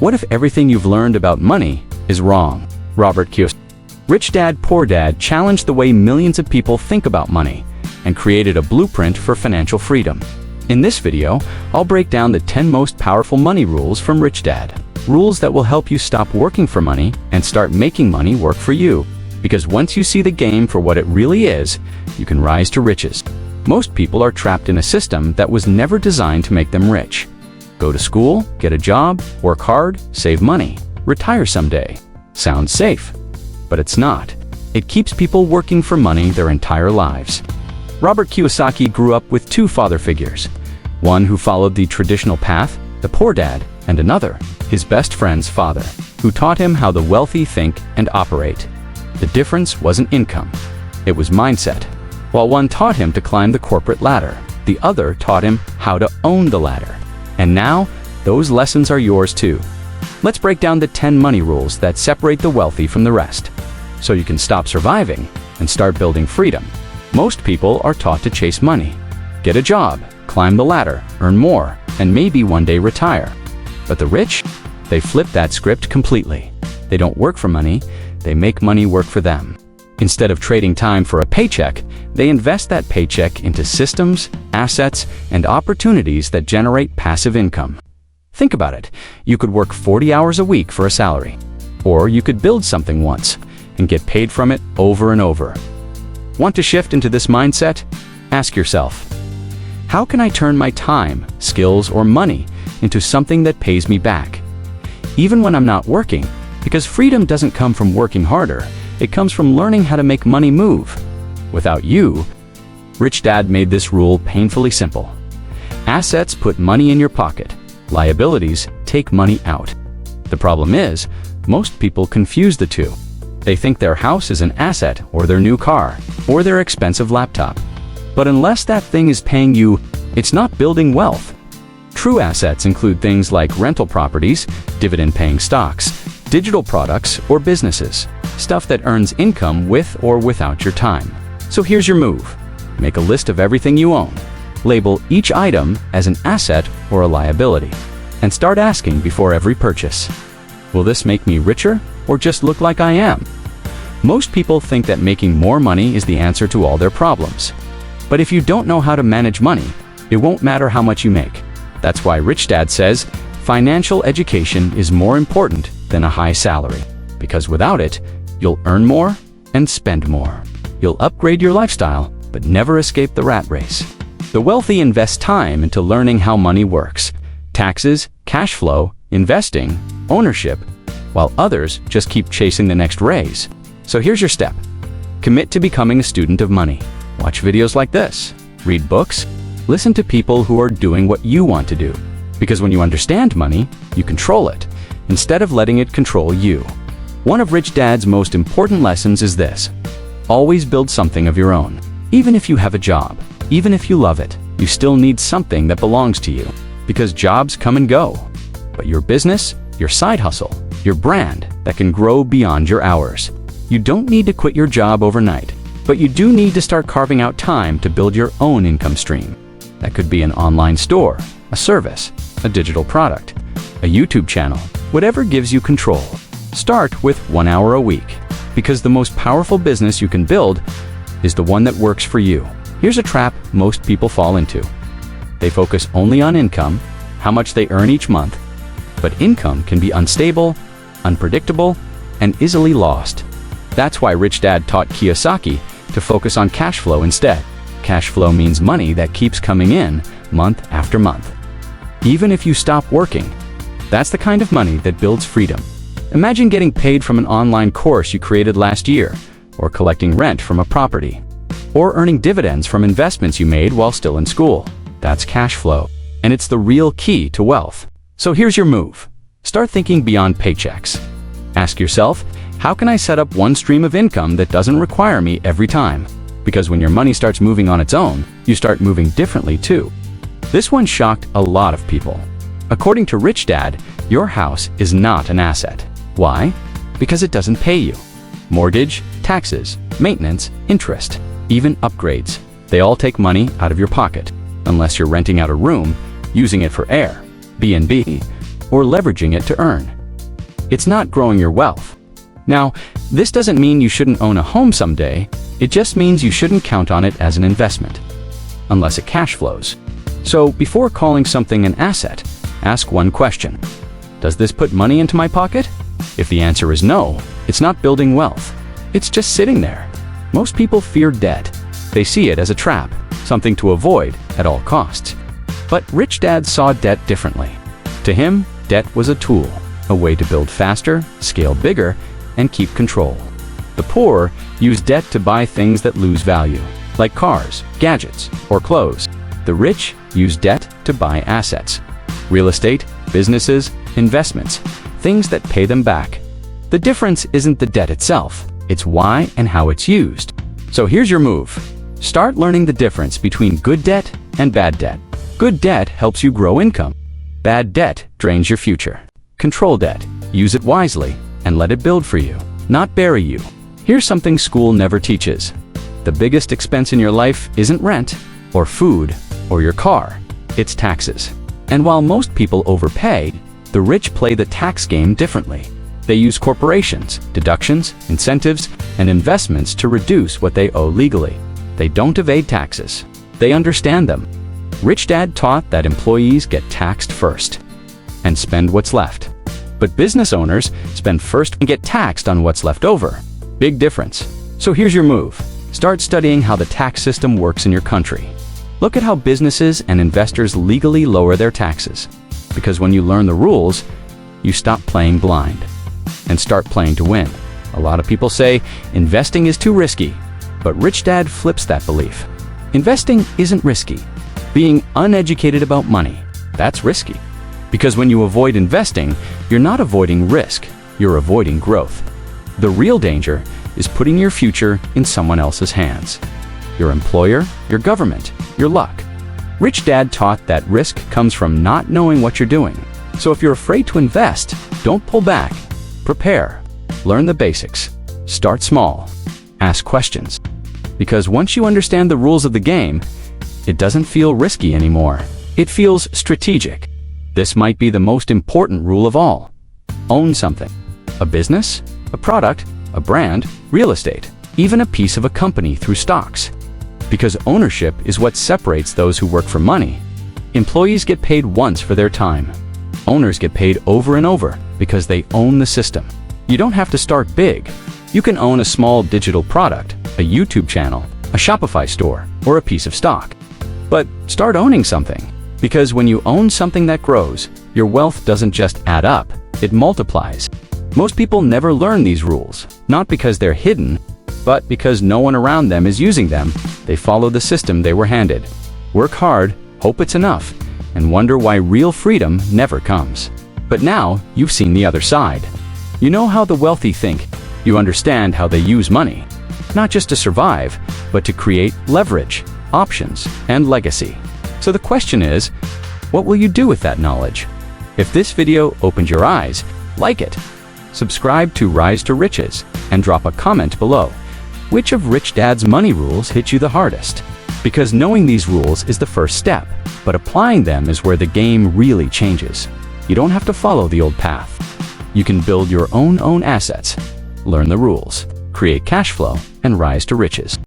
What if everything you've learned about money is wrong? Robert Kiyosaki. Rich Dad, Poor Dad challenged the way millions of people think about money and created a blueprint for financial freedom. In this video, I'll break down the 10 most powerful money rules from Rich Dad. Rules that will help you stop working for money and start making money work for you. Because once you see the game for what it really is, you can rise to riches. Most people are trapped in a system that was never designed to make them rich. Go to school, get a job, work hard, save money, retire someday. Sounds safe, but it's not. It keeps people working for money their entire lives. Robert Kiyosaki grew up with two father figures. One who followed the traditional path, the poor dad, and another, his best friend's father, who taught him how the wealthy think and operate. The difference wasn't income, it was mindset. While one taught him to climb the corporate ladder, the other taught him how to own the ladder. And now, those lessons are yours too. Let's break down the 10 money rules that separate the wealthy from the rest, so you can stop surviving and start building freedom. Most people are taught to chase money. Get a job, climb the ladder, earn more, and maybe one day retire. But the rich? They flip that script completely. They don't work for money, they make money work for them. Instead of trading time for a paycheck, they invest that paycheck into systems, assets, and opportunities that generate passive income. Think about it. You could work 40 hours a week for a salary. Or you could build something once and get paid from it over and over. Want to shift into this mindset? Ask yourself, how can I turn my time, skills, or money into something that pays me back? Even when I'm not working, because freedom doesn't come from working harder, it comes from learning how to make money move. Without you, Rich Dad made this rule painfully simple. Assets put money in your pocket. Liabilities take money out. The problem is, most people confuse the two. They think their house is an asset, or their new car, or their expensive laptop. But unless that thing is paying you, it's not building wealth. True assets include things like rental properties, dividend-paying stocks, digital products, or businesses. Stuff that earns income with or without your time. So here's your move. Make a list of everything you own. Label each item as an asset or a liability. And start asking before every purchase, will this make me richer or just look like I am? Most people think that making more money is the answer to all their problems. But if you don't know how to manage money, it won't matter how much you make. That's why Rich Dad says, financial education is more important than a high salary. Because without it, you'll earn more and spend more. You'll upgrade your lifestyle, but never escape the rat race. The wealthy invest time into learning how money works. Taxes, cash flow, investing, ownership, while others just keep chasing the next raise. So here's your step. Commit to becoming a student of money. Watch videos like this. Read books. Listen to people who are doing what you want to do. Because when you understand money, you control it, instead of letting it control you. One of Rich Dad's most important lessons is this. Always build something of your own. Even if you have a job, even if you love it, you still need something that belongs to you. Because jobs come and go. But your business, your side hustle, your brand that can grow beyond your hours. You don't need to quit your job overnight, but you do need to start carving out time to build your own income stream. That could be an online store, a service, a digital product, a YouTube channel, whatever gives you control. Start with 1 hour a week, because the most powerful business you can build is the one that works for you. Here's a trap most people fall into. They focus only on income, how much they earn each month, but income can be unstable, unpredictable, and easily lost. That's why Rich Dad taught Kiyosaki to focus on cash flow instead. Cash flow means money that keeps coming in month after month. Even if you stop working, that's the kind of money that builds freedom. Imagine getting paid from an online course you created last year, or collecting rent from a property, or earning dividends from investments you made while still in school. That's cash flow, and it's the real key to wealth. So here's your move. Start thinking beyond paychecks. Ask yourself, how can I set up one stream of income that doesn't require me every time? Because when your money starts moving on its own, you start moving differently too. This one shocked a lot of people. According to Rich Dad, your house is not an asset. Why? Because it doesn't pay you. Mortgage, taxes, maintenance, interest, even upgrades. They all take money out of your pocket. Unless you're renting out a room, using it for Airbnb, or leveraging it to earn. It's not growing your wealth. Now, this doesn't mean you shouldn't own a home someday. It just means you shouldn't count on it as an investment, unless it cash flows. So before calling something an asset, ask one question. Does this put money into my pocket? If the answer is no, it's not building wealth. It's just sitting there. Most people fear debt. They see it as a trap, something to avoid at all costs. But Rich Dad saw debt differently. To him, debt was a tool, a way to build faster, scale bigger, and keep control. The poor use debt to buy things that lose value, like cars, gadgets, or clothes. The rich use debt to buy assets, real estate, businesses, investments, things that pay them back. The difference isn't the debt itself, it's why and how it's used. So here's your move. Start learning the difference between good debt and bad debt. Good debt helps you grow income. Bad debt drains your future. Control debt, use it wisely, and let it build for you, not bury you. Here's something school never teaches. The biggest expense in your life isn't rent, or food, or your car. It's taxes. And while most people overpay, the rich play the tax game differently. They use corporations, deductions, incentives, and investments to reduce what they owe legally. They don't evade taxes. They understand them. Rich Dad taught that employees get taxed first and spend what's left. But business owners spend first and get taxed on what's left over. Big difference. So here's your move. Start studying how the tax system works in your country. Look at how businesses and investors legally lower their taxes. Because when you learn the rules, you stop playing blind and start playing to win. A lot of people say investing is too risky, but Rich Dad flips that belief. Investing isn't risky. Being uneducated about money, that's risky. Because when you avoid investing, you're not avoiding risk, you're avoiding growth. The real danger is putting your future in someone else's hands. Your employer, your government, your luck. Rich Dad taught that risk comes from not knowing what you're doing. So if you're afraid to invest, don't pull back. Prepare. Learn the basics. Start small. Ask questions. Because once you understand the rules of the game, it doesn't feel risky anymore. It feels strategic. This might be the most important rule of all. Own something. A business, a product, a brand, real estate, even a piece of a company through stocks. Because ownership is what separates those who work for money. Employees get paid once for their time. Owners get paid over and over because they own the system. You don't have to start big. You can own a small digital product, a YouTube channel, a Shopify store, or a piece of stock. But start owning something. Because when you own something that grows, your wealth doesn't just add up, it multiplies. Most people never learn these rules, not because they're hidden, but because no one around them is using them. They follow the system they were handed. Work hard, hope it's enough, and wonder why real freedom never comes. But now you've seen the other side. You know how the wealthy think. You understand how they use money, not just to survive, but to create leverage, options, and legacy. So the question is, what will you do with that knowledge? If this video opened your eyes, like it. Subscribe to Rise to Riches and drop a comment below. Which of Rich Dad's money rules hit you the hardest? Because knowing these rules is the first step, but applying them is where the game really changes. You don't have to follow the old path. You can build your own assets, learn the rules, create cash flow, and rise to riches.